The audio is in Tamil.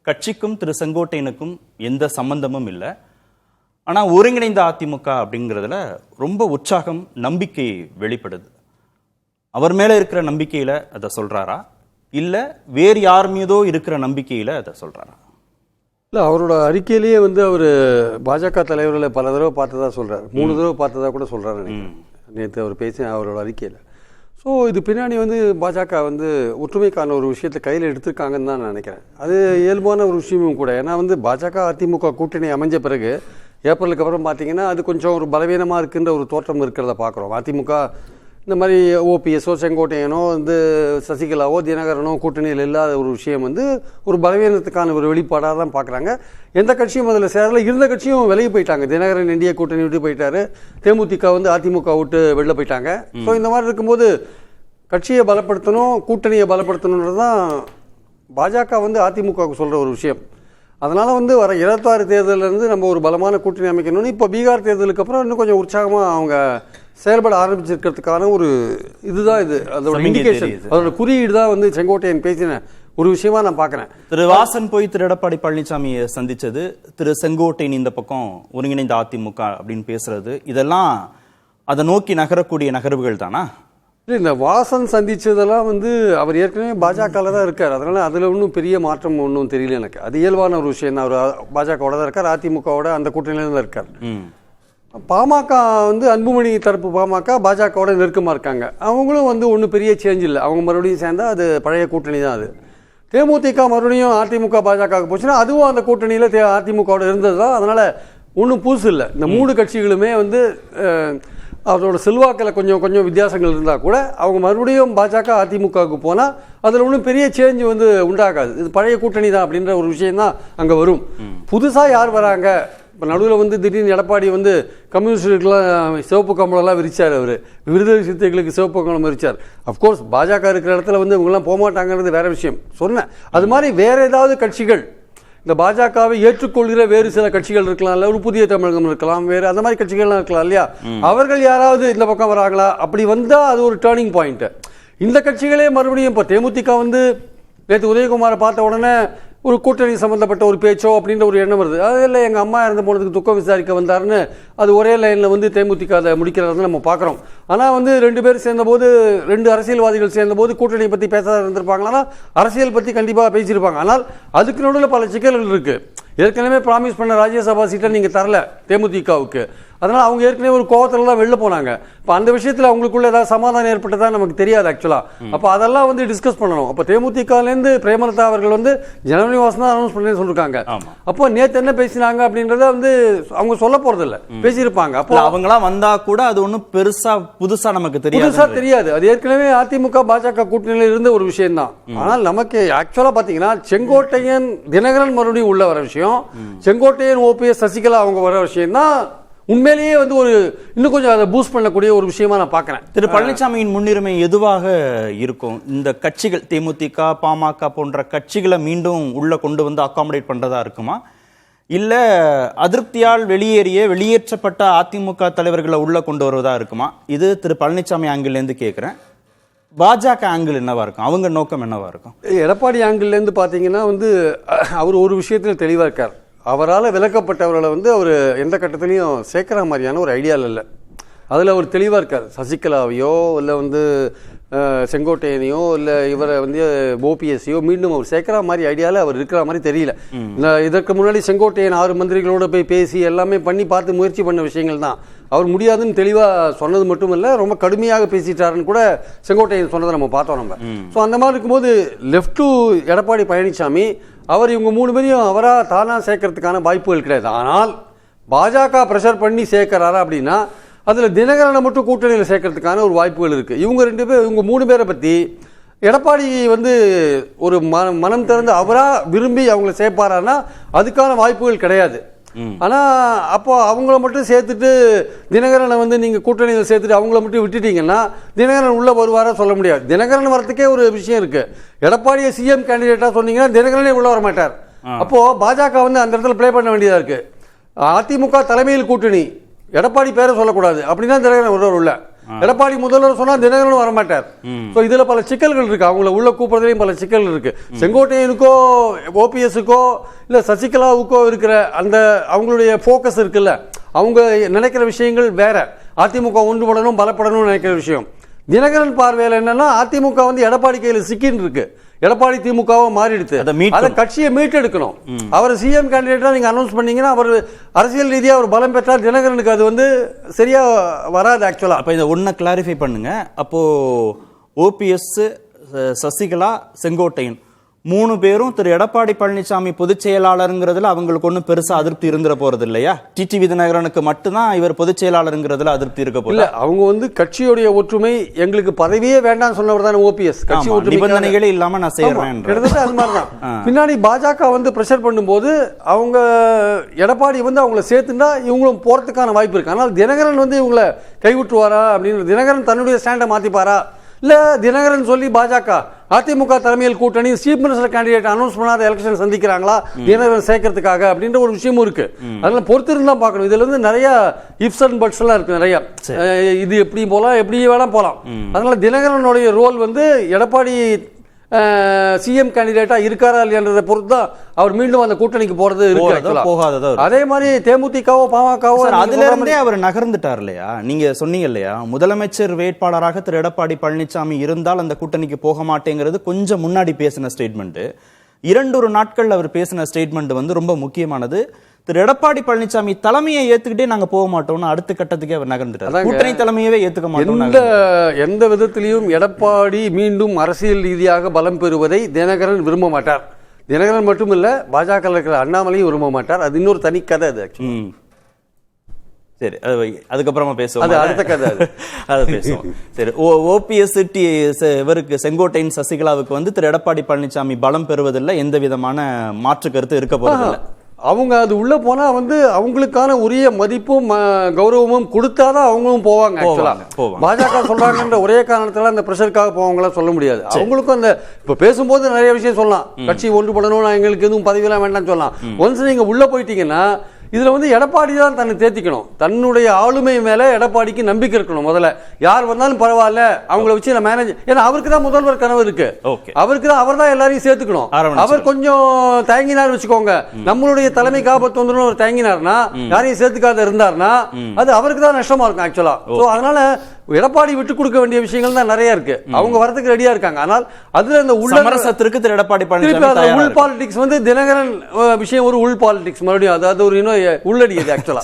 கட்சிக்கும் திரு செங்கோட்டையனுக்கும் எந்த சம்பந்தமும் இல்லை. ஆனால் ஒருங்கிணைந்த அதிமுக அப்படிங்கிறதுல ரொம்ப உற்சாகம், நம்பிக்கை வெளிப்படுது. அவர் மேலே இருக்கிற நம்பிக்கையில் அதை சொல்கிறாரா, இல்லை வேறு யார் மீதோ இருக்கிற நம்பிக்கையில் அதை சொல்கிறாரா? இல்லை, அவரோட அறிக்கையிலேயே அவர் பாஜக தலைவர்களை பல தடவை பார்த்ததா சொல்கிறார். 3 தடவை பார்த்ததா கூட சொல்கிறாரு நேற்று அவர் பேசி அவரோட அறிக்கையில். ஸோ இது பின்னாடி பாஜக ஒற்றுமைக்கான ஒரு விஷயத்தை கையில் எடுத்திருக்காங்கன்னு தான் நான் நினைக்கிறேன். அது இயல்பான ஒரு விஷயமும் கூட. ஏன்னா பாஜக அதிமுக கூட்டணி அமைஞ்ச பிறகு ஏப்ரலுக்கு அப்புறம் பார்த்தீங்கன்னா அது கொஞ்சம் ஒரு பலவீனமாக இருக்குன்ற ஒரு தோற்றம் இருக்கிறத பார்க்குறோம். அதிமுக இந்த மாதிரி ஓபிஎஸோ செங்கோட்டையனோ சசிகலாவோ தினகரனோ கூட்டணியில் இல்லாத ஒரு விஷயம் ஒரு பலவீனத்துக்கான ஒரு வெளிப்பாடாக தான் பார்க்குறாங்க. எந்த கட்சியும் அதில் சேரல. இருந்த கட்சியும் வெளியே போயிட்டாங்க. தினகரன் இந்தியா கூட்டணி விட்டு போயிட்டாரு. தேமுதிக அதிமுக விட்டு வெளில போயிட்டாங்க. ஸோ இந்த மாதிரி இருக்கும்போது கட்சியை பலப்படுத்தணும், கூட்டணியை பலப்படுத்தணுன்றது தான் பாஜக அதிமுகவுக்கு சொல்கிற ஒரு விஷயம். அதனால் வர 26 தேர்தலிருந்து நம்ம ஒரு பலமான கூட்டணி அமைக்கணும்னு இப்போ பீகார் தேர்தலுக்கு அப்புறம் இன்னும் கொஞ்சம் உற்சாகமாக அவங்க செயல்பட ஆரம்பிச்சிருக்கிறதுக்கான ஒரு இதுதான் இது. அதோட இண்டிகேஷன், அதோட குறியீடு தான் செங்கோட்டையன் பேசின ஒரு விஷயமா நான் பார்க்குறேன். திரு வாசன் போய் திரு எடப்பாடி பழனிசாமியை சந்திச்சது, திரு செங்கோட்டையன் இந்த பக்கம் ஒருங்கிணைந்த அதிமுக அப்படின்னு பேசுறது, இதெல்லாம் அதை நோக்கி நகரக்கூடிய நகர்வுகள் தானா? இந்த வாசன் சந்திச்சதெல்லாம் அவர் ஏற்கனவே பாஜகவில் தான் இருக்கார். அதனால் அதில் ஒன்றும் பெரிய மாற்றம் ஒன்றும் தெரியல எனக்கு. அது இயல்பான ஒரு விஷயம் தான். அவர் பாஜகவோட தான் இருக்கார், அதிமுகவோட அந்த கூட்டணியில தான் இருக்கார். பாமக அன்புமணி தரப்பு பாமக பாஜகவோட நெருக்கமாக இருக்காங்க. அவங்களும் ஒன்றும் பெரிய சேஞ்ச் இல்லை. அவங்க மறுபடியும் சேர்ந்தா அது பழைய கூட்டணி தான். அது தேமுதிக மறுபடியும் அதிமுக பாஜக போச்சுன்னா அதுவும் அந்த கூட்டணியில் அதிமுகவோட இருந்தது தான். அதனால் ஒன்றும் புதுசு இல்லை. இந்த 3 கட்சிகளுமே அவரோட செல்வாக்கில் கொஞ்சம் கொஞ்சம் வித்தியாசங்கள் இருந்தால் கூட அவங்க மறுபடியும் பாஜக அதிமுகவுக்கு போனால் அதில் ஒன்றும் பெரிய சேஞ்ச் உண்டாகாது. இது பழைய கூட்டணி தான் அப்படின்ற ஒரு விஷயம்தான் அங்கே வரும். புதுசாக யார் வராங்க? இப்போ நடுவில் திடீர்னு எடப்பாடி கம்யூனிஸ்டுக்கெல்லாம் சிவப்பு கம்பளம்லாம் விரிச்சார். அவர் விடுதலை சிறுத்தைகளுக்கு சிவப்பு கம்பளம் விரிச்சார். அஃப்கோர்ஸ் பாஜக இருக்கிற இடத்துல இவங்கெல்லாம் போகமாட்டாங்கிறது வேற விஷயம் சொன்னேன். அது மாதிரி வேற ஏதாவது கட்சிகள், இந்த பாஜகவை ஏற்றுக்கொள்கிற வேறு சில கட்சிகள் இருக்கலாம், ஒரு புதிய தமிழகம் இருக்கலாம், வேறு அந்த மாதிரி கட்சிகள்லாம் இருக்கலாம் இல்லையா? அவர்கள் யாராவது இந்த பக்கம் வராங்களா? அப்படி வந்தால் அது ஒரு டேர்னிங் பாயிண்ட். இந்த கட்சிகளே மறுபடியும் இப்போ தேமுதிக நேற்று உதயகுமாரை பார்த்த உடனே ஒரு கூட்டணி சம்மந்தப்பட்ட ஒரு பேச்சோ அப்படின்ற ஒரு எண்ணம் வருது. அது இல்லை, எங்கள் அம்மா இறந்து போனதுக்கு துக்கம் விசாரிக்க வந்தாருன்னு அது ஒரே லைனில் தேமுதிக அதை முடிக்கிறத நம்ம பார்க்குறோம். ஆனால் 2 பேர் சேர்ந்தபோது, 2 அரசியல்வாதிகள் சேர்ந்தபோது கூட்டணியை பற்றி பேசாத இருந்திருப்பாங்களா? அரசியல் பற்றி கண்டிப்பாக பேசியிருப்பாங்க. ஆனால் அதுக்கு நடுவில் பல சிக்கல்கள் இருக்குது. ஏற்கனவே ப்ராமிஸ் பண்ண ராஜ்யசபா சீட்டை நீங்கள் தரல தேமுதிகவுக்கு. அதனால் அவங்க ஏற்கனவே ஒரு கோவத்தில் தான் வெளில போனாங்க. இப்போ அந்த விஷயத்தில் அவங்களுக்குள்ள ஏதாவது சமாதானம் ஏற்பட்டதா நமக்கு தெரியாது ஆக்சுவலாக. அப்போ அதெல்லாம் டிஸ்கஸ் பண்ணணும். அப்போ தேமுதிகலேருந்து பிரேமலதா அவர்கள் ஜனவரி மாதம் தான் அனௌன்ஸ் பண்ணி சொல்லியிருக்காங்க. அப்போ நேற்று என்ன பேசினாங்க அப்படின்றத அவங்க சொல்ல போறதில்ல, பேசியிருப்பாங்க. அப்போ அவங்களாம் வந்தா கூட அது ஒன்றும் பெருசா புதுசா நமக்கு தெரியாது. அது ஏற்கனவே அதிமுக பாஜக கூட்டணியில் இருந்த ஒரு விஷயம் தான். ஆனால் நமக்கு ஆக்சுவலா பாத்தீங்கன்னா செங்கோட்டையன் தினகரன் மறுபடியும் உள்ள வர விஷயம், செங்கோட்டையன் ஓபிஎஸ் சசிகலா அவங்க வர விஷயம் தான் உண்மையிலேயே ஒரு இன்னும் கொஞ்சம் அதை பூஸ்ட் பண்ணக்கூடிய ஒரு விஷயமா நான் பார்க்கிறேன். திரு பழனிசாமியின் முன்னுரிமை எதுவாக இருக்கும்? இந்த கட்சிகள் தேமுதிக பாமக போன்ற கட்சிகளை மீண்டும் உள்ள கொண்டு அகாமடேட் பண்றதா இருக்குமா, இல்ல அதிருப்தியால் வெளியேற்றப்பட்ட அதிமுக தலைவர்களை உள்ள கொண்டு வருவதா இருக்குமா? இது திரு பழனிசாமி ஆங்கிள் இருந்து கேட்கிறேன். பாஜக ஆங்கிள் என்னவா இருக்கும்? அவங்க நோக்கம் என்னவா இருக்கும்? எடப்பாடி ஆங்கிள் இருந்து பாத்தீங்கன்னா அவர் ஒரு விஷயத்தில் தெளிவா இருக்கார். அவரால் விலக்கப்பட்டவர்களை அவர் எந்த கட்டத்திலையும் சேர்க்கிற மாதிரியான ஒரு ஐடியாவில் இல்லை. அதில் அவர் தெளிவாக இருக்கார். சசிகலாவையோ இல்லை செங்கோட்டையனையோ இல்லை இவரை ஓபிஎஸ்ஸையோ மீண்டும் அவர் சேர்க்கிற மாதிரி ஐடியாவில் அவர் இருக்கிற மாதிரி தெரியல. இதற்கு முன்னாடி செங்கோட்டையன் 6 மந்திரிகளோடு போய் பேசி எல்லாமே பண்ணி பார்த்து முயற்சி பண்ண விஷயங்கள் தான். அவர் முடியாதுன்னு தெளிவாக சொன்னது மட்டும் இல்லை, ரொம்ப கடுமையாக பேசிட்டாருன்னு கூட செங்கோட்டையன் சொன்னதை நம்ம பார்த்தோம் நம்ம. ஸோ அந்த மாதிரி இருக்கும்போது லெஃப்ட் டு எடப்பாடி பழனிசாமி அவர் இவங்க 3 பேரையும் அவராக தானாக சேர்க்கறதுக்கான வாய்ப்புகள் கிடையாது. ஆனால் பாஜக ப்ரெஷர் பண்ணி சேர்க்கிறாரா அப்படின்னா அதில் தினகரனை மட்டும் கூட்டணியில் சேர்க்கறதுக்கான ஒரு வாய்ப்புகள் இருக்குது. இவங்க 3 பேரை பற்றி எடப்பாடி ஒரு மனம் திறந்து அவராக விரும்பி அவங்கள சேர்ப்பாரான்னா அதுக்கான வாய்ப்புகள் கிடையாது. ஆனால் அப்போ அவங்கள மட்டும் சேர்த்துட்டு தினகரனை நீங்கள் கூட்டணியில் சேர்த்துட்டு அவங்கள மட்டும் விட்டுட்டீங்கன்னா தினகரன் உள்ள வருவாரா சொல்ல முடியாது. தினகரன் வரத்துக்கே ஒரு விஷயம் இருக்கு. எடப்பாடியை சிஎம் கேண்டிடேட்டா சொன்னீங்கன்னா தினகரனே உள்ள வர மாட்டார். அப்போ பாஜக அந்த இடத்துல பிளே பண்ண வேண்டியதா இருக்கு. அதிமுக தலைமையில் கூட்டணி, எடப்பாடி பேரை சொல்லக்கூடாது அப்படின்னா தினகரன் உள்ள எடப்பாடி முதல்வர் சொன்னா தினகரன் வரமாட்டார். ஸோ இதுல பல சிக்கல்கள் இருக்கு, அவங்கள உள்ள கூப்பிடுறதுலையும் பல சிக்கல்கள் இருக்கு. செங்கோட்டையனுக்கோ ஓபிஎஸ்க்கோ இல்ல சசிகலாவுக்கோ இருக்கிற அந்த அவங்களுடைய போக்கஸ் இருக்குல்ல, அவங்க நினைக்கிற விஷயங்கள் வேற. அதிமுக ஒன்றுபடணும் பலப்படணும்னு நினைக்கிற விஷயம். தினகரன் பார்வையில் என்னன்னா அதிமுக வந்து எடப்பாடி கையில் சிக்கின்னு இருக்கு, எடப்பாடி திமுகவா மாறிடுது, அதை கட்சியை மீட்டெடுக்கணும். அவர் சிஎம் கேண்டிடேட்டா நீங்க அனௌன்ஸ் பண்ணீங்கன்னா அவர் அரசியல் ரீதியா அவர் பலம் பெற்றால் தினகரனுக்கு அது வந்து சரியா வராது ஆக்சுவலா. அப்ப இதை ஒன்ன கிளாரிஃபை பண்ணுங்க. அப்போ ஓபிஎஸ், சசிகலா, செங்கோட்டையன் 3 பேரும் திரு எடப்பாடி பழனிசாமி பொதுச் செயலாளருங்கிறதுல அவங்களுக்கு ஒன்றும் பெருசா அதிருப்தி இருந்துட போறது இல்லையா? டிடிவி தினகரனுக்கு மட்டும்தான் இவர் பொதுச் செயலாளருங்கிறதுல அதிருப்தி இருக்க போகுது. அவங்க வந்து கட்சியுடைய ஒற்றுமை, எங்களுக்கு பதவியே வேண்டாம் சொன்னவர் தானே ஓபிஎஸ். கட்சி ஒற்றுமை நிபந்தனைகளே இல்லாம நான் செய்யறேன், கிட்டத்தட்ட அது மாதிரிதான். பின்னாடி பாஜக வந்து பிரஷர் பண்ணும்போது அவங்க எடப்பாடி வந்து அவங்கள சேர்த்துட்டா இவங்களும் போறதுக்கான வாய்ப்பு இருக்கு. ஆனால் தினகரன் வந்து இவங்களை கைவிட்டுவாரா அப்படின்னு, தினகரன் தன்னுடைய ஸ்டாண்டை மாத்திப்பாரா, இல்ல தினகரன் சொல்லி பாஜக அதிமுக தலைமையில் கூட்டணி சீஃப் மினிஸ்டர் கேண்டிடேட் அனௌன்ஸ் பண்ணாத எலெக்ஷன் சந்திக்கிறாங்களா தினகரன் சேர்க்கறதுக்காக அப்படின்ற ஒரு விஷயமும் இருக்கு. அதனால பொறுத்து இருந்தா பார்க்கணும். இதுல வந்து நிறைய இஃப்ஸ் அண்ட் பட்ஸ் எல்லாம் இருக்கு நிறைய. இது எப்படி போலாம், எப்படி வேணா போலாம். அதனால தினகரனுடைய ரோல் வந்து எடப்பாடி சிஎம் கேண்டிடேட்டா இருக்காரா இல்லையன்றதை பொறுத்து தான் அவர் மீண்டும் அந்த கூட்டணிக்கு போறது இருக்கு. அதே மாதிரி தேமுதிகவோ பாமகவோ அதுல இருந்தே அவர் நகர்ந்துட்டார் இல்லையா? நீங்க சொன்னீங்க இல்லையா, முதலமைச்சர் வேட்பாளராக திரு எடப்பாடி பழனிசாமி இருந்தால் அந்த கூட்டணிக்கு போக மாட்டேங்கிறது கொஞ்சம் முன்னாடி பேசின ஸ்டேட்மெண்ட். 2 நாட்கள் அவர் பேசின ஸ்டேட்மெண்ட் வந்து ரொம்ப முக்கியமானது. திரு எடப்பாடி பழனிசாமி தலைமையை ஏத்துக்கிட்டே நாங்க போக மாட்டோம்னு அடுத்த கட்டத்துக்கே அவர் நகர்ந்துட்டார். கூட்டணி தலைமையவே ஏத்துக்க மாட்டோம். எந்த விதத்திலையும் எடப்பாடி மீண்டும் அரசியல் ரீதியாக பலம் பெறுவதை தினகரன் விரும்ப மாட்டார். தினகரன் மட்டும் இல்ல, பாஜக இருக்கிற அண்ணாமலையும் விரும்ப மாட்டார். அது இன்னொரு தனி கதை. அது சரி, அதுக்கப்புறமா பேசுவோம், அது அடுத்த கதை, அதை பேசுவோம். சரி, ஓபிஎஸ் இவருக்கு செங்கோட்டையன் சசிகலாவுக்கு வந்து திரு எடப்பாடி பழனிசாமி பலம் பெறுவதில்லை, எந்த விதமான மாற்று கருத்து இருக்க போறதில்லை. அவங்க அது உள்ள போனா வந்து அவங்களுக்கான உரிய மதிப்பும் கௌரவமும் கொடுத்தாதான் அவங்களும் போவாங்க. பாஜக சொல்றாங்கன்ற ஒரே காரணத்தால அந்த பிரஷருக்காக போவாங்களா சொல்ல முடியாது. அவங்களுக்கும் அந்த இப்ப பேசும்போது நிறைய விஷயம் சொல்லலாம், கட்சி ஒன்றுபடணும், எங்களுக்கு எதுவும் பதவியெல்லாம் வேண்டாம்னு சொல்லலாம். ஒன்ஸ் நீங்க உள்ள போயிட்டீங்கன்னா இதுல வந்து எடப்பாடி தான் தன்னை தேத்திக்கணும். தன்னுடைய ஆளுமை மேல எடப்பாடிக்கு நம்பிக்கை இருக்கணும். முதல்ல யார் வந்தாலும் பரவாயில்ல, அவங்கள வச்சு நான் மேனேஜ், ஏன்னா அவருக்கு தான் முதல்வர் கனவு இருக்கு, அவருக்கு தான், அவர் தான் எல்லாரையும் சேர்த்துக்கணும். அவர் கொஞ்சம் தயங்கினார் வச்சுக்கோங்க, நம்மளுடைய தலைமை ஆபத்து வந்துடும் ஒரு தயங்கினார்னா, யாரையும் சேர்த்துக்காத இருந்தார்னா அது அவருக்கு தான் நஷ்டமா இருக்கும் ஆக்சுவலா. அதனால எடப்பாடி விட்டு கொடுக்க வேண்டிய விஷயங்கள் தான் நிறைய இருக்கு. அவங்க வரதுக்கு ரெடியா இருக்காங்க. ஆனால் அதுல இந்த உள் எடப்பாடி உள் பாலிடிக்ஸ் வந்து தினகரன் விஷயம் ஒரு உள் பாலிடிக்ஸ் மறுபடியும், அதாவது ஒரு இன்னும் உள்ளடியது ஆக்சுவலா.